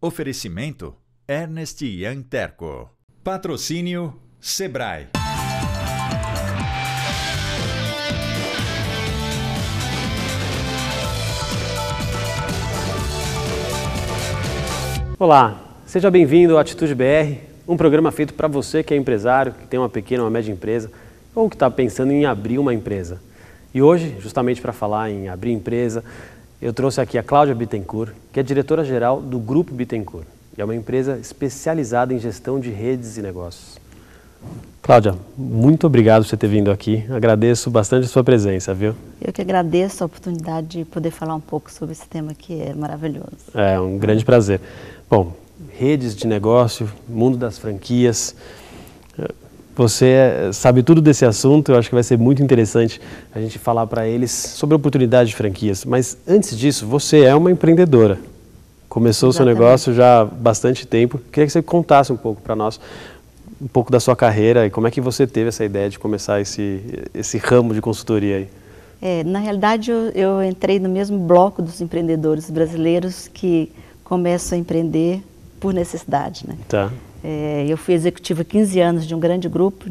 Oferecimento Ernest Young Terco. Patrocínio Sebrae. Olá, seja bem-vindo ao Atitude BR, um programa feito para você que é empresário, que tem uma pequena ou uma média empresa ou que está pensando em abrir uma empresa. E hoje, justamente para falar em abrir empresa, eu trouxe aqui a Cláudia Bittencourt, que é diretora-geral do Grupo Bittencourt. E é uma empresa especializada em gestão de redes e negócios. Cláudia, muito obrigado por você ter vindo aqui. Agradeço bastante a sua presença, viu? Eu que agradeço a oportunidade de poder falar um pouco sobre esse tema que é maravilhoso. É um grande prazer. Bom, redes de negócio, mundo das franquias. Você sabe tudo desse assunto, eu acho que vai ser muito interessante a gente falar para eles sobre a oportunidade de franquias. Mas antes disso, você é uma empreendedora. Começou o seu negócio já há bastante tempo. Queria que você contasse um pouco para nós, um pouco da sua carreira e como é que você teve essa ideia de começar esse ramo de consultoria aí. Na realidade, eu entrei no mesmo bloco dos empreendedores brasileiros que começam a empreender por necessidade, né? Tá. Eu fui executiva há 15 anos de um grande grupo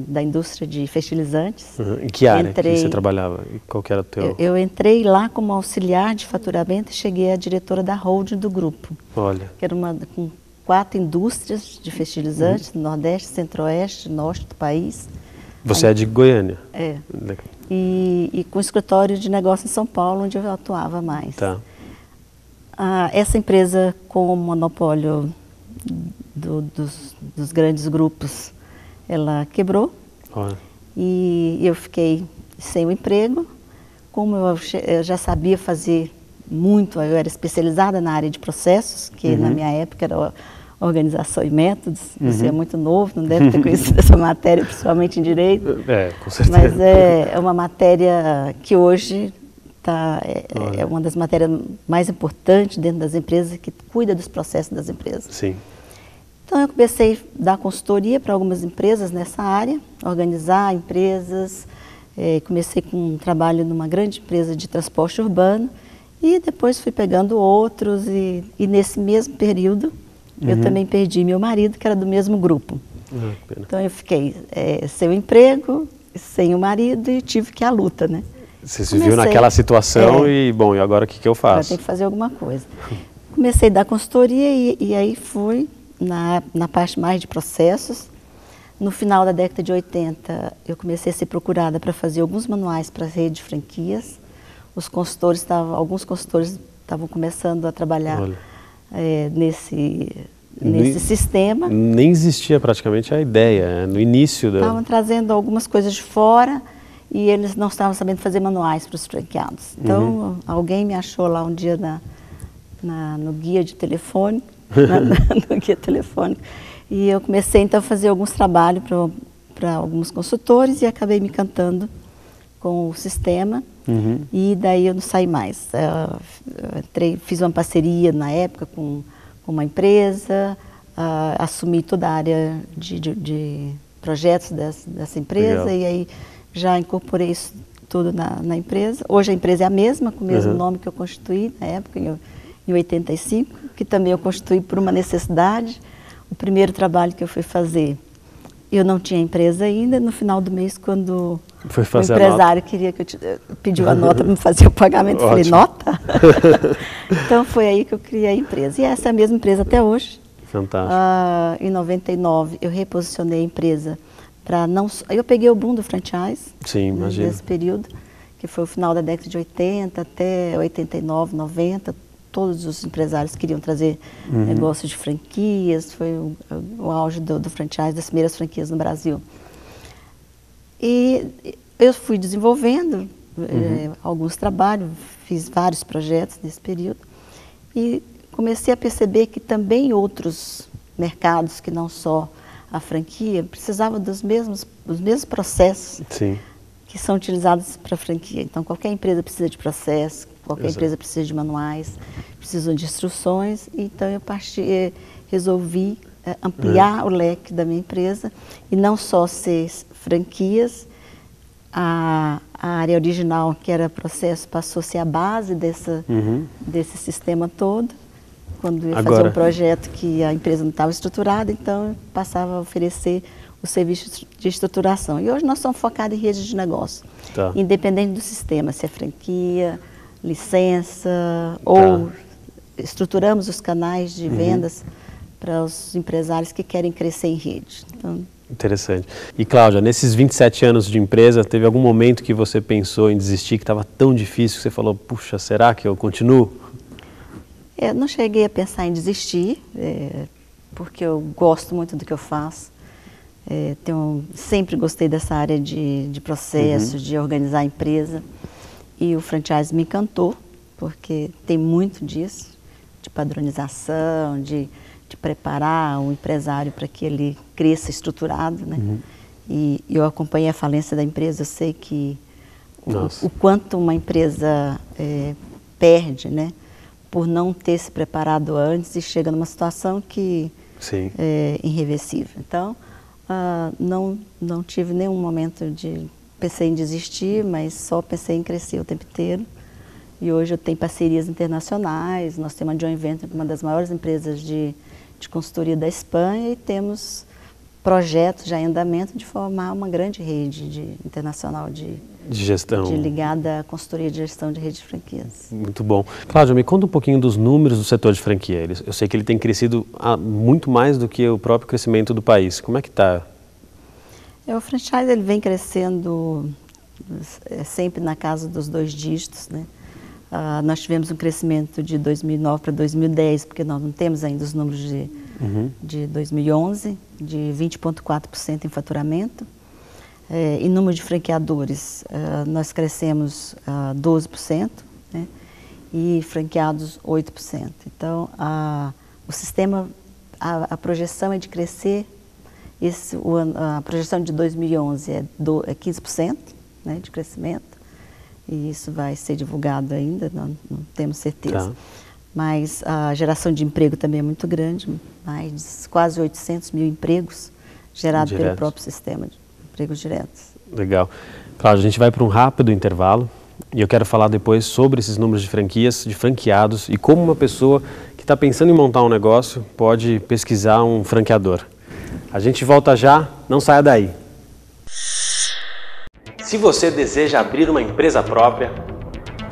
da indústria de fertilizantes. Em que área que você trabalhava? E qual que era o teu? Eu entrei lá como auxiliar de faturamento e cheguei a diretora da holding do grupo. Olha. Que era com 4 indústrias de fertilizantes, no Nordeste, Centro-Oeste, Norte do país. Você é de Goiânia? É. E com escritório de negócio em São Paulo, onde eu atuava mais. Tá. Essa empresa com o monopólio dos grandes grupos, ela quebrou. Olha. E eu fiquei sem o emprego. Como eu já sabia fazer muito, eu era especializada na área de processos, que na minha época era organização e métodos. Você é muito novo, não deve ter conhecido essa matéria, principalmente em direito. Com certeza. Mas é uma matéria que hoje é uma das matérias mais importantes dentro das empresas, que cuida dos processos das empresas. Sim. Então eu comecei a dar consultoria para algumas empresas nessa área, organizar empresas, comecei com um trabalho numa grande empresa de transporte urbano e depois fui pegando outros e nesse mesmo período eu também perdi meu marido, que era do mesmo grupo. Então eu fiquei sem o emprego, sem o marido e tive que ir à luta, né? Você se viu naquela situação e, bom, e agora o que eu faço? Agora tem que fazer alguma coisa. Comecei a dar consultoria e aí fui na parte mais de processos. No final da década de 80, eu comecei a ser procurada para fazer alguns manuais para a rede de franquias. Alguns consultores estavam começando a trabalhar nesse sistema. Nem existia praticamente a ideia, no início da... Estavam trazendo algumas coisas de fora e eles não estavam sabendo fazer manuais para os franqueados. Então, alguém me achou lá um dia no guia de telefone, no guia telefônico, e eu comecei então a fazer alguns trabalhos para alguns consultores e acabei me encantando com o sistema e daí eu não saí mais. Fiz uma parceria na época com uma empresa, assumi toda a área de projetos dessa empresa. Legal. E aí já incorporei isso tudo na empresa. Hoje a empresa é a mesma, com o mesmo nome que eu constituí na época, em 85, que também eu constituí por uma necessidade. O primeiro trabalho que eu fui fazer, eu não tinha empresa ainda. No final do mês, quando o empresário queria que pediu a nota para me fazer o pagamento, eu falei, nota? Então foi aí que eu criei a empresa. E essa é a mesma empresa até hoje. Fantástico. Em 99, eu reposicionei a empresa para não... Eu peguei o boom do franchise. Sim, imagino. Nesse período, que foi o final da década de 80 até 89, 90. Todos os empresários queriam trazer negócios de franquias, foi o auge do franchise, das primeiras franquias no Brasil. E eu fui desenvolvendo alguns trabalhos, fiz vários projetos nesse período e comecei a perceber que também outros mercados, que não só a franquia, precisavam dos mesmos processos que são utilizados para a franquia. Então, qualquer empresa precisa de processo, qualquer empresa precisa de manuais, precisam de instruções. Então, eu resolvi ampliar o leque da minha empresa e não só ser franquias. A área original, que era processo, passou a ser a base desse sistema todo. quando ia fazer um projeto que a empresa não estava estruturada, então eu passava a oferecer o serviço de estruturação. E hoje nós somos focados em redes de negócio, independente do sistema, se é franquia, licença, ou estruturamos os canais de vendas para os empresários que querem crescer em rede. Então, interessante. E Cláudia, nesses 27 anos de empresa, teve algum momento que você pensou em desistir, que estava tão difícil, que você falou, puxa, será que eu continuo? Não cheguei a pensar em desistir, porque eu gosto muito do que eu faço. Sempre gostei dessa área de processo, de organizar a empresa. E o franchise me encantou, porque tem muito disso, de padronização, de preparar o empresário para que ele cresça estruturado, né? E eu acompanhei a falência da empresa, eu sei que o quanto uma empresa perde, né? Por não ter se preparado antes e chega numa situação que é irreversível. Então, não tive nenhum momento de pensei em desistir, mas só pensei em crescer o tempo inteiro. E hoje eu tenho parcerias internacionais, nós temos uma joint venture com uma das maiores empresas de consultoria da Espanha e temos projetos já em andamento de formar uma grande rede internacional de gestão, ligada à consultoria de gestão de rede de franquias. Muito bom. Cláudia, me conta um pouquinho dos números do setor de franquia. Eu sei que ele tem crescido muito mais do que o próprio crescimento do país. Como é que está? O franchise ele vem crescendo sempre na casa dos 2 dígitos, né? Nós tivemos um crescimento de 2009 para 2010, porque nós não temos ainda os números de 2011, de 20,4% em faturamento. Em número de franqueadores, nós crescemos 12%, né? E franqueados 8%. Então, o sistema, a projeção é de crescer, a projeção de 2011 é 15%, né, de crescimento. E isso vai ser divulgado ainda, não temos certeza. Mas a geração de emprego também é muito grande, mais de quase 800 mil empregos gerados pelo próprio sistema de empregos diretos. Legal. Cláudia, a gente vai para um rápido intervalo e eu quero falar depois sobre esses números de franquias, de franqueados e como uma pessoa que está pensando em montar um negócio pode pesquisar um franqueador. A gente volta já, não saia daí. Se você deseja abrir uma empresa própria,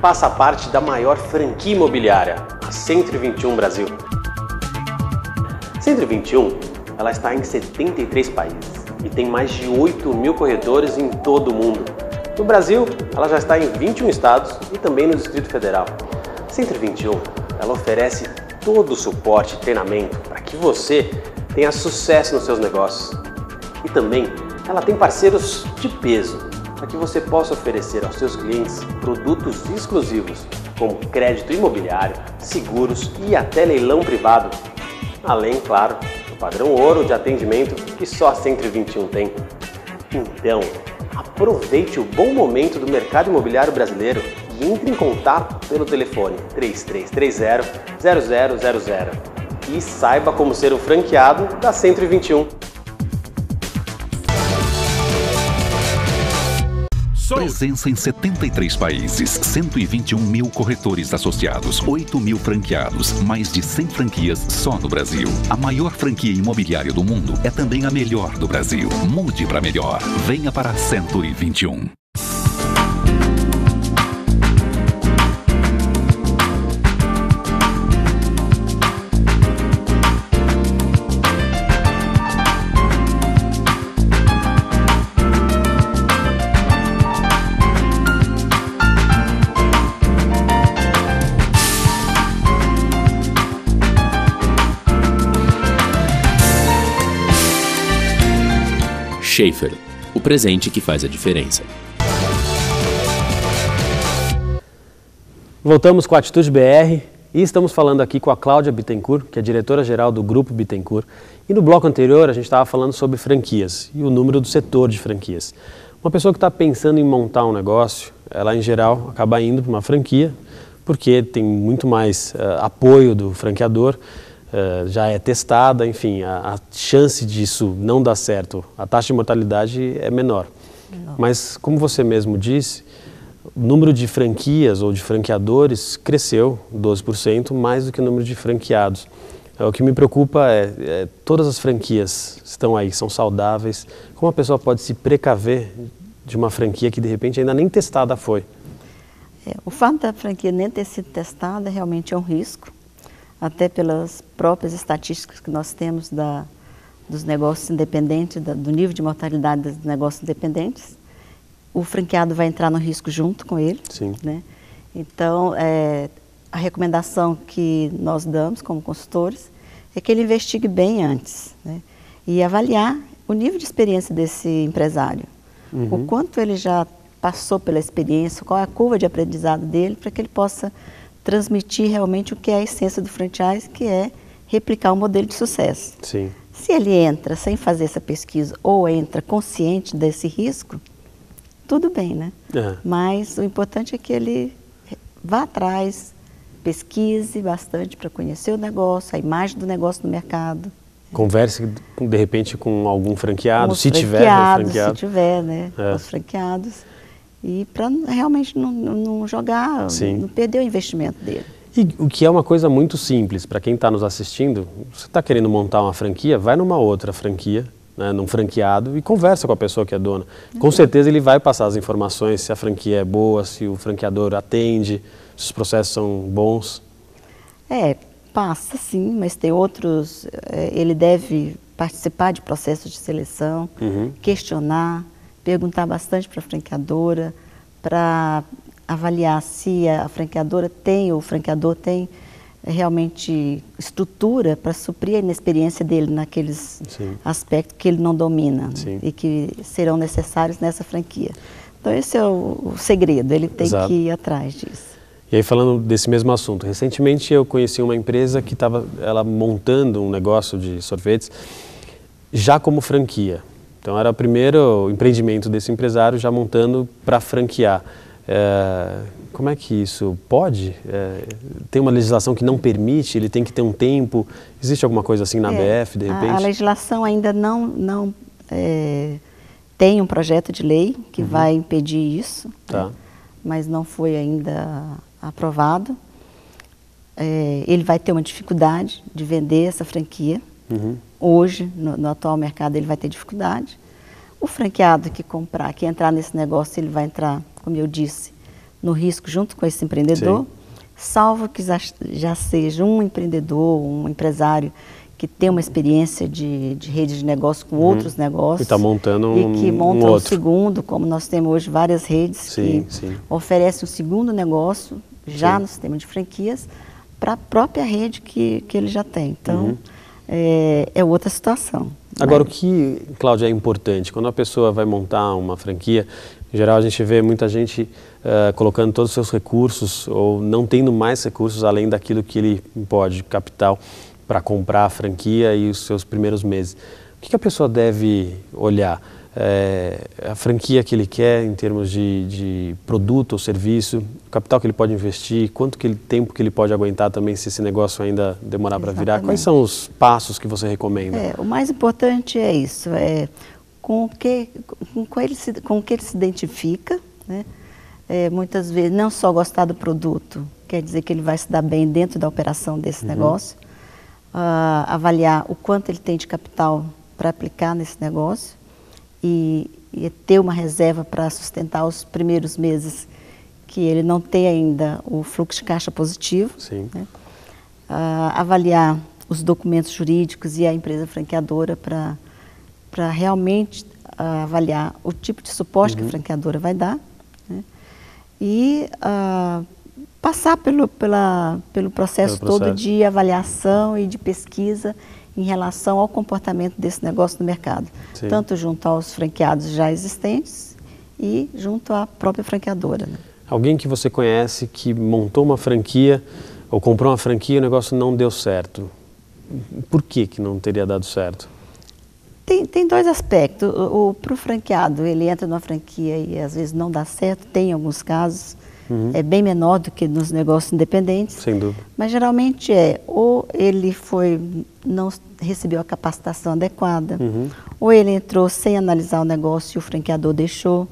faça parte da maior franquia imobiliária, a Centro 21 Brasil. Centro 21, ela está em 73 países e tem mais de 8 mil corretores em todo o mundo. No Brasil, ela já está em 21 estados e também no Distrito Federal. Centro 21, ela oferece todo o suporte e treinamento para que você tenha sucesso nos seus negócios. E também, ela tem parceiros de peso, para que você possa oferecer aos seus clientes produtos exclusivos, como crédito imobiliário, seguros e até leilão privado. Além, claro, do padrão ouro de atendimento que só a Centro 21 tem. Então, aproveite o bom momento do mercado imobiliário brasileiro e entre em contato pelo telefone 3330-0000 e saiba como ser um franqueado da Centro 21. Presença em 73 países, 121 mil corretores associados, 8 mil franqueados, mais de 100 franquias só no Brasil. A maior franquia imobiliária do mundo é também a melhor do Brasil. Mude para melhor. Venha para a Century 21. Schaefer, o presente que faz a diferença. Voltamos com a Atitude BR e estamos falando aqui com a Cláudia Bittencourt, que é diretora-geral do Grupo Bittencourt. E no bloco anterior a gente estava falando sobre franquias e o número do setor de franquias. Uma pessoa que está pensando em montar um negócio, ela em geral acaba indo para uma franquia, porque tem muito mais apoio do franqueador, já é testada, enfim, a chance disso não dar certo, a taxa de mortalidade é menor. Mas, como você mesmo disse, o número de franquias ou de franqueadores cresceu 12%, mais do que o número de franqueados. O que me preocupa é todas as franquias estão aí, são saudáveis. Como a pessoa pode se precaver de uma franquia que de repente ainda nem testada foi? O fato da franquia nem ter sido testada realmente é um risco, até pelas próprias estatísticas que nós temos dos negócios independentes, do nível de mortalidade dos negócios independentes. O franqueado vai entrar no risco junto com ele. Sim. Né? Então, a recomendação que nós damos como consultores é que ele investigue bem antes, né? E avaliar o nível de experiência desse empresário, o quanto ele já passou pela experiência, qual é a curva de aprendizado dele, para que ele possa transmitir realmente o que é a essência do franchise, que é replicar um modelo de sucesso. Sim. Se ele entra sem fazer essa pesquisa ou entra consciente desse risco, tudo bem, né? Mas o importante é que ele vá atrás, pesquise bastante para conhecer o negócio, a imagem do negócio no mercado. Converse, de repente, com algum franqueado, se tiver franqueado. Se tiver, né? Os franqueados. E para realmente não jogar, não perder o investimento dele. E o que é uma coisa muito simples, para quem está nos assistindo, você está querendo montar uma franquia, vai numa outra franquia, né, num franqueado, e conversa com a pessoa que é dona. Com certeza ele vai passar as informações, se a franquia é boa, se o franqueador atende, se os processos são bons. Passa sim, mas tem outros, ele deve participar de processos de seleção, questionar, perguntar bastante para a franqueadora, para avaliar se a franqueadora tem, ou o franqueador tem realmente estrutura para suprir a inexperiência dele naqueles aspectos que ele não domina e que serão necessários nessa franquia. Então esse é o segredo, ele tem que ir atrás disso. E aí, falando desse mesmo assunto, recentemente eu conheci uma empresa que estava montando um negócio de sorvetes já como franquia. Então era o primeiro empreendimento desse empresário já montando para franquear. Como é que isso pode? Tem uma legislação que não permite, ele tem que ter um tempo? Existe alguma coisa assim na BF, de repente? A legislação ainda não tem um projeto de lei que vai impedir isso, né? Mas não foi ainda aprovado. Ele vai ter uma dificuldade de vender essa franquia. Hoje, no atual mercado, ele vai ter dificuldade. O franqueado que entrar nesse negócio, ele vai entrar, como eu disse, no risco junto com esse empreendedor, salvo que já seja um empreendedor, um empresário que tem uma experiência de rede de negócio com outros negócios. E está montando e que monta um segundo, como nós temos hoje várias redes que oferecem um segundo negócio já no sistema de franquias para a própria rede que ele já tem. Então, é outra situação. Agora, o que, Cláudia, é importante? Quando a pessoa vai montar uma franquia, em geral a gente vê muita gente colocando todos os seus recursos ou não tendo mais recursos além daquilo que ele pode, capital, para comprar a franquia e os seus primeiros meses. O que a pessoa deve olhar? A franquia que ele quer em termos de produto ou serviço, o capital que ele pode investir, tempo que ele pode aguentar também se esse negócio ainda demorar para virar. Quais são os passos que você recomenda? O mais importante é isso, com o que ele se identifica, né? Muitas vezes não só gostar do produto, quer dizer que ele vai se dar bem dentro da operação desse negócio, avaliar o quanto ele tem de capital para aplicar nesse negócio e ter uma reserva para sustentar os primeiros meses que ele não tem ainda o fluxo de caixa positivo. Né? Avaliar os documentos jurídicos e a empresa franqueadora para realmente avaliar o tipo de suporte que a franqueadora vai dar, né? E passar pelo processo todo de avaliação e de pesquisa em relação ao comportamento desse negócio no mercado, tanto junto aos franqueados já existentes e junto à própria franqueadora. Né? Alguém que você conhece que montou uma franquia ou comprou uma franquia e o negócio não deu certo. Por que não teria dado certo? Tem dois aspectos. Para o franqueado, ele entra numa franquia e às vezes não dá certo, tem alguns casos, é bem menor do que nos negócios independentes. Sem dúvida. Mas geralmente ou ele não recebeu a capacitação adequada, ou ele entrou sem analisar o negócio e o franqueador deixou.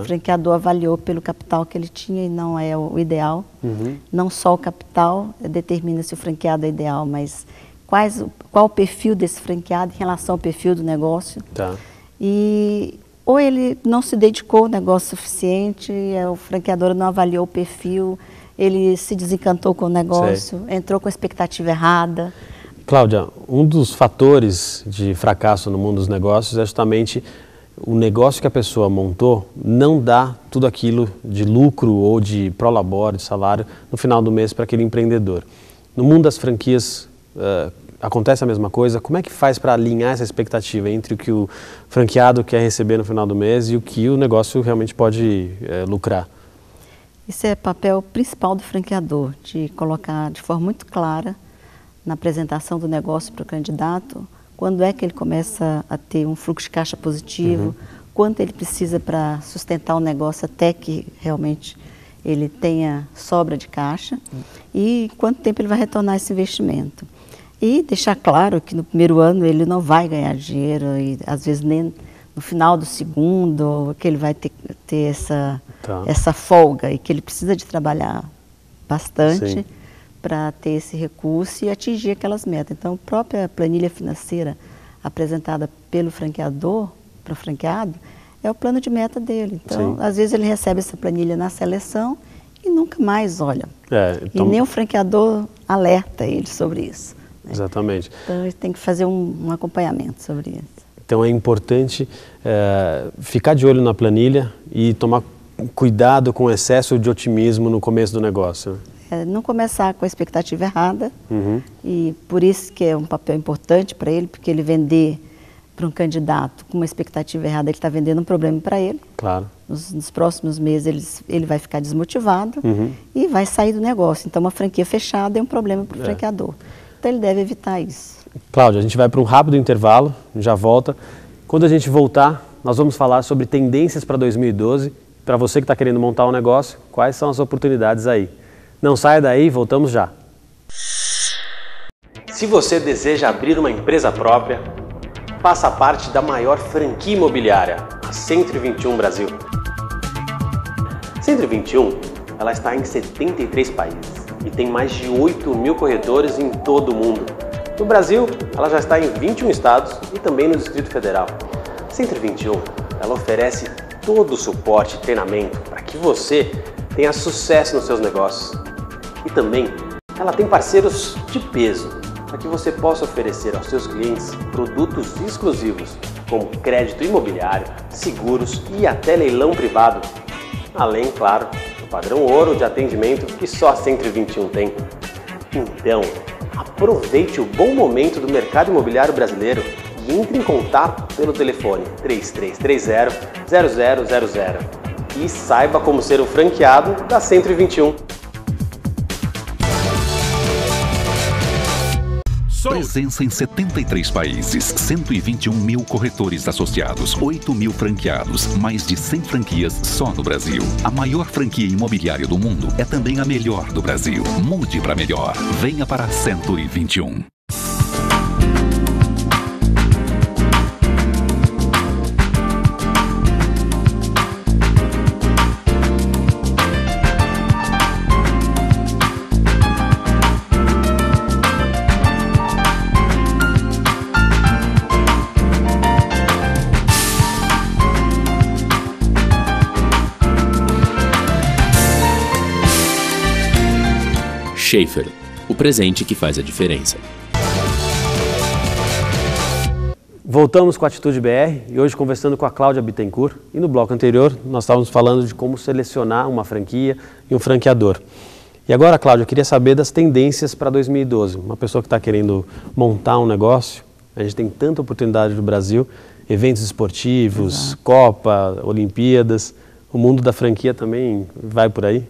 O franqueador avaliou pelo capital que ele tinha e não é o ideal. Não só o capital determina se o franqueado é ideal, mas qual o perfil desse franqueado em relação ao perfil do negócio. E ou ele não se dedicou ao negócio suficiente, o franqueador não avaliou o perfil, ele se desencantou com o negócio, entrou com a expectativa errada. Cláudia, um dos fatores de fracasso no mundo dos negócios é justamente o negócio que a pessoa montou não dá tudo aquilo de lucro ou de prolabore, de salário, no final do mês para aquele empreendedor. No mundo das franquias, acontece a mesma coisa? Como é que faz para alinhar essa expectativa entre o que o franqueado quer receber no final do mês e o que o negócio realmente pode lucrar? Esse é o papel principal do franqueador, de colocar de forma muito clara na apresentação do negócio para o candidato, quando é que ele começa a ter um fluxo de caixa positivo, quanto ele precisa para sustentar o negócio até que realmente ele tenha sobra de caixa e quanto tempo ele vai retornar esse investimento. E deixar claro que no primeiro ano ele não vai ganhar dinheiro e às vezes nem no final do segundo, que ele vai ter essa folga e que ele precisa de trabalhar bastante para ter esse recurso e atingir aquelas metas. Então, a própria planilha financeira apresentada pelo franqueador, para o franqueado, é o plano de meta dele. Então, às vezes ele recebe essa planilha na seleção e nunca mais olha. Então... E nem o franqueador alerta ele sobre isso. Né? Exatamente. Então, ele tem que fazer um acompanhamento sobre isso. Então, é importante ficar de olho na planilha e tomar cuidado com o excesso de otimismo no começo do negócio. Não começar com a expectativa errada, e por isso que é um papel importante para ele, porque ele vender para um candidato com uma expectativa errada, ele está vendendo um problema para ele. Claro. Nos próximos meses ele vai ficar desmotivado e vai sair do negócio. Então, uma franquia fechada é um problema para o franqueador. Então, ele deve evitar isso. Cláudia, a gente vai para um rápido intervalo, já volta. Quando a gente voltar, nós vamos falar sobre tendências para 2012. Para você que está querendo montar um negócio, quais são as oportunidades aí? Não saia daí, voltamos já. Se você deseja abrir uma empresa própria, faça parte da maior franquia imobiliária, a Centro 21 Brasil. Centro 21, ela está em 73 países e tem mais de 8.000 corretores em todo o mundo. No Brasil, ela já está em 21 estados e também no Distrito Federal. Centro 21, ela oferece todo o suporte e treinamento para que você tenha sucesso nos seus negócios. E também, ela tem parceiros de peso para que você possa oferecer aos seus clientes produtos exclusivos, como crédito imobiliário, seguros e até leilão privado. Além, claro, do padrão ouro de atendimento que só a Centro 21 tem. Então, aproveite o bom momento do mercado imobiliário brasileiro e entre em contato pelo telefone 3330-0000 e saiba como ser o franqueado da Centro 21. Presença em 73 países, 121 mil corretores associados, 8 mil franqueados, mais de 100 franquias só no Brasil. A maior franquia imobiliária do mundo é também a melhor do Brasil. Mude para melhor. Venha para a 121. Schaefer, o presente que faz a diferença. Voltamos com a Atitude BR e hoje conversando com a Cláudia Bittencourt. E no bloco anterior nós estávamos falando de como selecionar uma franquia e um franqueador. E agora, Cláudia, eu queria saber das tendências para 2012. Uma pessoa que está querendo montar um negócio, a gente tem tanta oportunidade no Brasil, eventos esportivos, Copa, Olimpíadas, o mundo da franquia também vai por aí?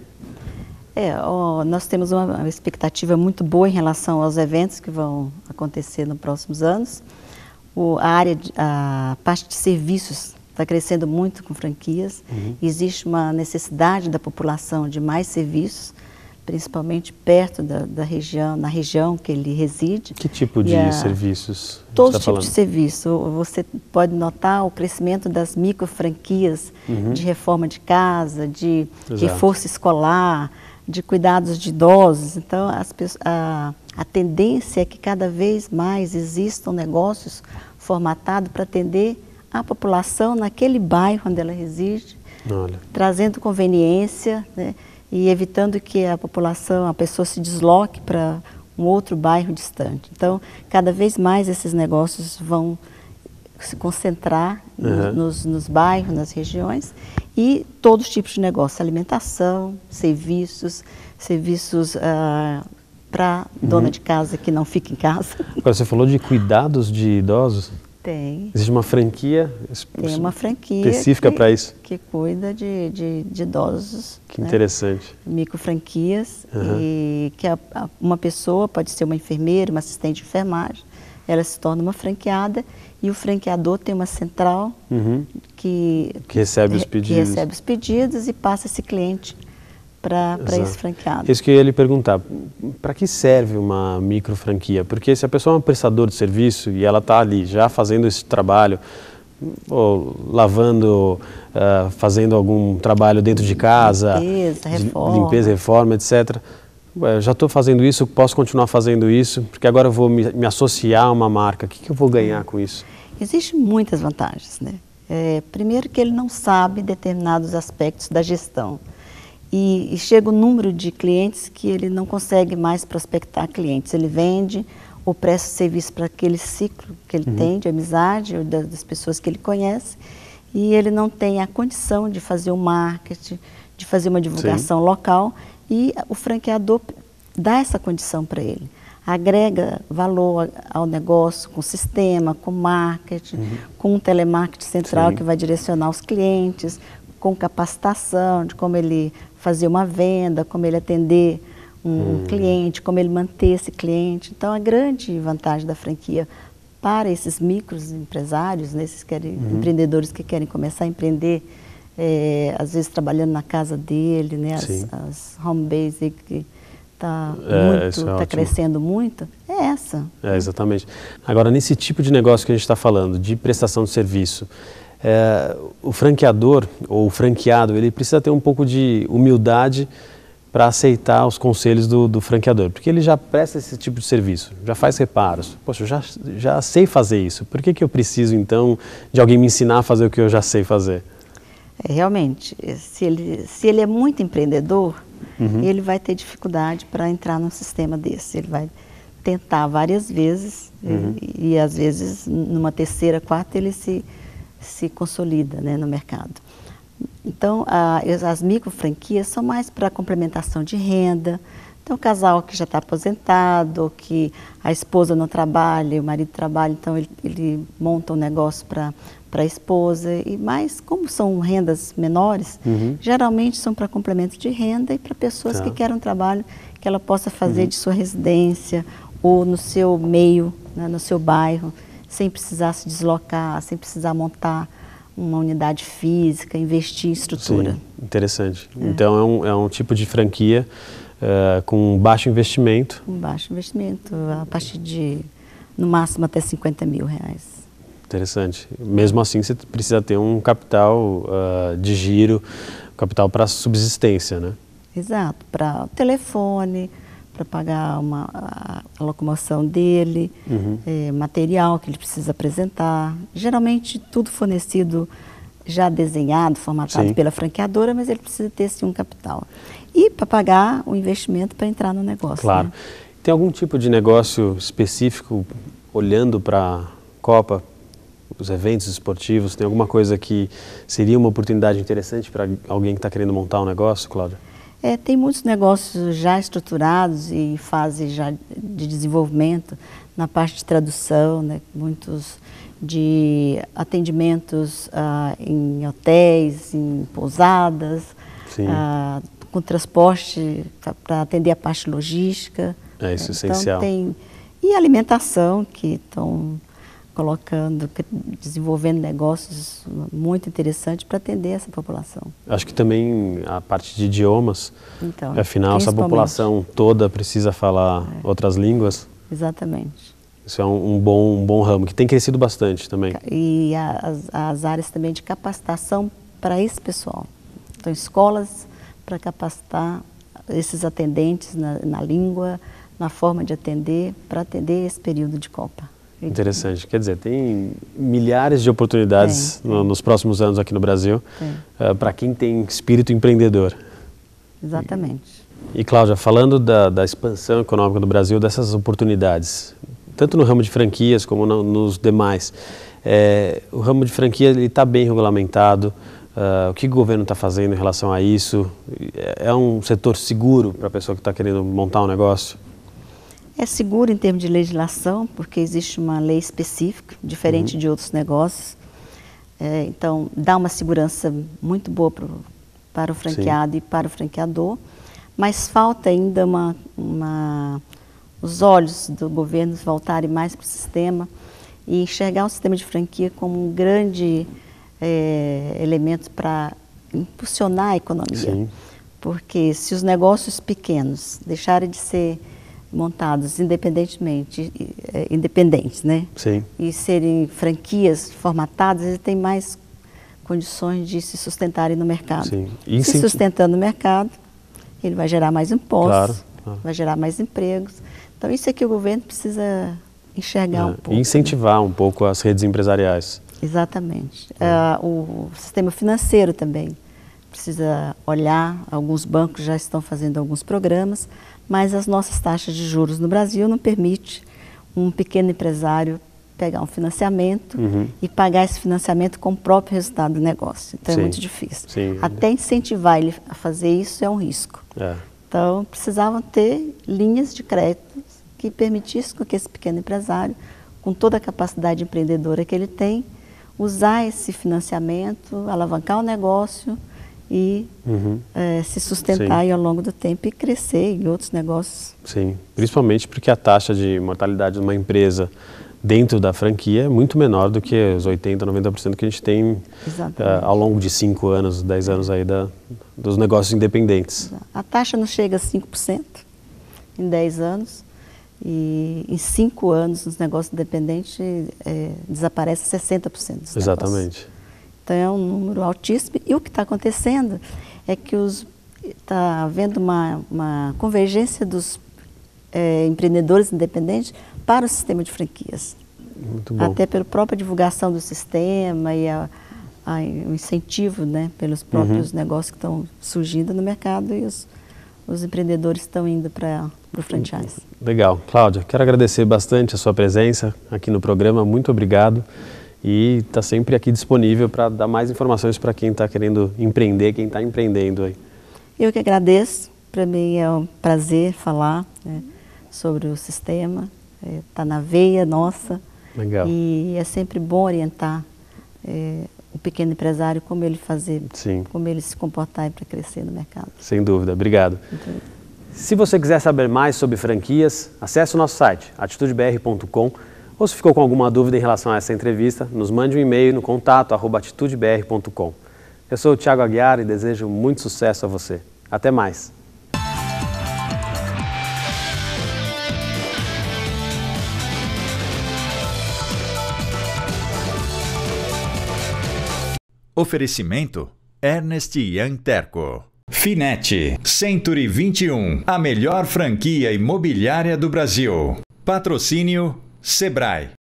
Nós temos uma expectativa muito boa em relação aos eventos que vão acontecer nos próximos anos. A parte de serviços está crescendo muito com franquias. Existe uma necessidade da população de mais serviços, principalmente perto da região, na região que ele reside. Que tipo de serviços? Todo tipo de serviço. Você pode notar o crescimento das micro franquias de reforma de casa, de reforço escolar, de cuidados de idosos. Então, a tendência é que cada vez mais existam negócios formatados para atender a população naquele bairro onde ela reside, trazendo conveniência, né, e evitando que a pessoa se desloque para um outro bairro distante. Então, cada vez mais esses negócios vão se concentrar nos bairros, nas regiões, e todos os tipos de negócio, alimentação, serviços para dona de casa que não fica em casa. Agora, você falou de cuidados de idosos? Tem. Existe uma franquia específica para isso? Que cuida de idosos. Que interessante. Micro franquias, e que uma pessoa pode ser uma enfermeira, uma assistente de enfermagem, ela se torna uma franqueada e o franqueador tem uma central que recebe os pedidos e passa esse cliente para esse franqueado. Isso que eu ia lhe perguntar, para que serve uma micro franquia? Porque se a pessoa é um prestador de serviço e ela está ali já fazendo esse trabalho, ou lavando, fazendo algum trabalho dentro de casa, limpeza, reforma, etc. Eu já estou fazendo isso, posso continuar fazendo isso, porque agora eu vou me associar a uma marca. O que eu vou ganhar com isso? Existem muitas vantagens, né? Primeiro que ele não sabe determinados aspectos da gestão. E chega o número de clientes que ele não consegue mais prospectar clientes. Ele vende ou presta serviço para aquele ciclo que ele tem de amizade, ou das pessoas que ele conhece, e ele não tem a condição de fazer o marketing, de fazer uma divulgação local, e o franqueador dá essa condição para ele. Agrega valor ao negócio com sistema, com marketing, com um telemarketing central que vai direcionar os clientes, com capacitação de como ele fazer uma venda, como ele atender um cliente, como ele manter esse cliente. Então, a grande vantagem da franquia para esses microempresários, né, esses empreendedores que querem começar a empreender, às vezes trabalhando na casa dele, né, as home base que está crescendo muito, é essa. Exatamente. Agora, nesse tipo de negócio que a gente está falando, de prestação de serviço, o franqueador ou o franqueado, ele precisa ter um pouco de humildade para aceitar os conselhos do franqueador, porque ele já presta esse tipo de serviço, já faz reparos. Poxa, eu já sei fazer isso, por que eu preciso então de alguém me ensinar a fazer o que eu já sei fazer? Realmente, se ele é muito empreendedor, ele vai ter dificuldade para entrar num sistema desse. Ele vai tentar várias vezes e às vezes numa terceira, quarta ele se consolida, né, no mercado. Então, as micro franquias são mais para complementação de renda. Então, o casal que já está aposentado, ou que a esposa não trabalha, o marido trabalha, então ele monta um negócio para a esposa. Mas, como são rendas menores, geralmente são para complemento de renda e para pessoas que querem um trabalho que ela possa fazer de sua residência ou no seu meio, né, no seu bairro, sem precisar se deslocar, sem precisar montar uma unidade física, investir em estrutura. Sim, interessante. Então é um tipo de franquia com baixo investimento. Com baixo investimento, a partir de, no máximo, até R$50 mil. Interessante. Mesmo assim, você precisa ter um capital de giro, capital para subsistência, né? Exato, para o telefone, para pagar a locomoção dele, material que ele precisa apresentar. Geralmente tudo fornecido, já desenhado, formatado pela franqueadora, mas ele precisa ter sim um capital. E para pagar o investimento para entrar no negócio. Claro. Né? Tem algum tipo de negócio específico, olhando para a Copa, os eventos esportivos, tem alguma coisa que seria uma oportunidade interessante para alguém que está querendo montar um negócio, Cláudia? Tem muitos negócios já estruturados e em fase já de desenvolvimento, na parte de tradução, né? Muitos de atendimentos em hotéis, em pousadas, com transporte para atender a parte logística. Isso é essencial. E alimentação, que estão desenvolvendo negócios muito interessantes para atender essa população. Acho que também a parte de idiomas, Então, afinal, essa população toda precisa falar outras línguas. Exatamente. Isso é um bom ramo, que tem crescido bastante também. E as áreas também de capacitação para esse pessoal. Então, escolas para capacitar esses atendentes na língua, na forma de atender, para atender esse período de Copa. Interessante. Quer dizer, tem milhares de oportunidades nos próximos anos aqui no Brasil para quem tem espírito empreendedor. Exatamente. E, Cláudia, falando da expansão econômica do Brasil, dessas oportunidades, tanto no ramo de franquias como nos demais, o ramo de franquia está bem regulamentado. O que o governo está fazendo em relação a isso? É um setor seguro para a pessoa que está querendo montar um negócio? É seguro em termos de legislação, porque existe uma lei específica, diferente de outros negócios. Então, dá uma segurança muito boa para o franqueado e para o franqueador, mas falta ainda os olhos do governo voltarem mais para o sistema e enxergar o sistema de franquia como um grande elemento para impulsionar a economia. Sim. Porque se os negócios pequenos deixarem de ser montados independentes, né? Sim. E serem franquias formatadas, eles têm mais condições de se sustentarem no mercado. Sim. E se sustentando no mercado, ele vai gerar mais impostos, vai gerar mais empregos. Então, isso é que o governo precisa enxergar um pouco. E incentivar um pouco as redes empresariais. Exatamente. O sistema financeiro também precisa olhar. Alguns bancos já estão fazendo alguns programas, mas as nossas taxas de juros no Brasil não permitem um pequeno empresário pegar um financiamento e pagar esse financiamento com o próprio resultado do negócio. Então, é muito difícil. Sim. Até incentivar ele a fazer isso é um risco. Então, precisavam ter linhas de crédito que permitissem que esse pequeno empresário, com toda a capacidade empreendedora que ele tem, usar esse financiamento, alavancar o negócio e se sustentar aí ao longo do tempo e crescer em outros negócios. Sim, principalmente porque a taxa de mortalidade de uma empresa dentro da franquia é muito menor do que os 80%, 90% que a gente tem ao longo de 5 anos, 10 anos aí dos negócios independentes. A taxa não chega a 5% em 10 anos e em 5 anos os negócios independentes desaparece 60% dos Exatamente. Negócios. Então é um número altíssimo e o que está acontecendo é que está havendo uma convergência dos empreendedores independentes para o sistema de franquias. Muito bom. Até pela própria divulgação do sistema e o incentivo, né, pelos próprios negócios que estão surgindo no mercado e os empreendedores estão indo para o franchise. Legal. Cláudia, quero agradecer bastante a sua presença aqui no programa. Muito obrigado. E está sempre aqui disponível para dar mais informações para quem está querendo empreender, quem está empreendendo aí. Eu que agradeço. Para mim é um prazer falar sobre o sistema. Está na veia nossa. Legal. E é sempre bom orientar o pequeno empresário como ele fazer, como ele se comportar para crescer no mercado. Sem dúvida. Obrigado. Se você quiser saber mais sobre franquias, acesse o nosso site, atitudebr.com, ou se ficou com alguma dúvida em relação a essa entrevista, nos mande um e-mail no contato@atitudebr.com. Eu sou o Thiago Aguiar e desejo muito sucesso a você. Até mais. Oferecimento Ernest Young Terco. Finete, Century 21, a melhor franquia imobiliária do Brasil. Patrocínio Sebrae.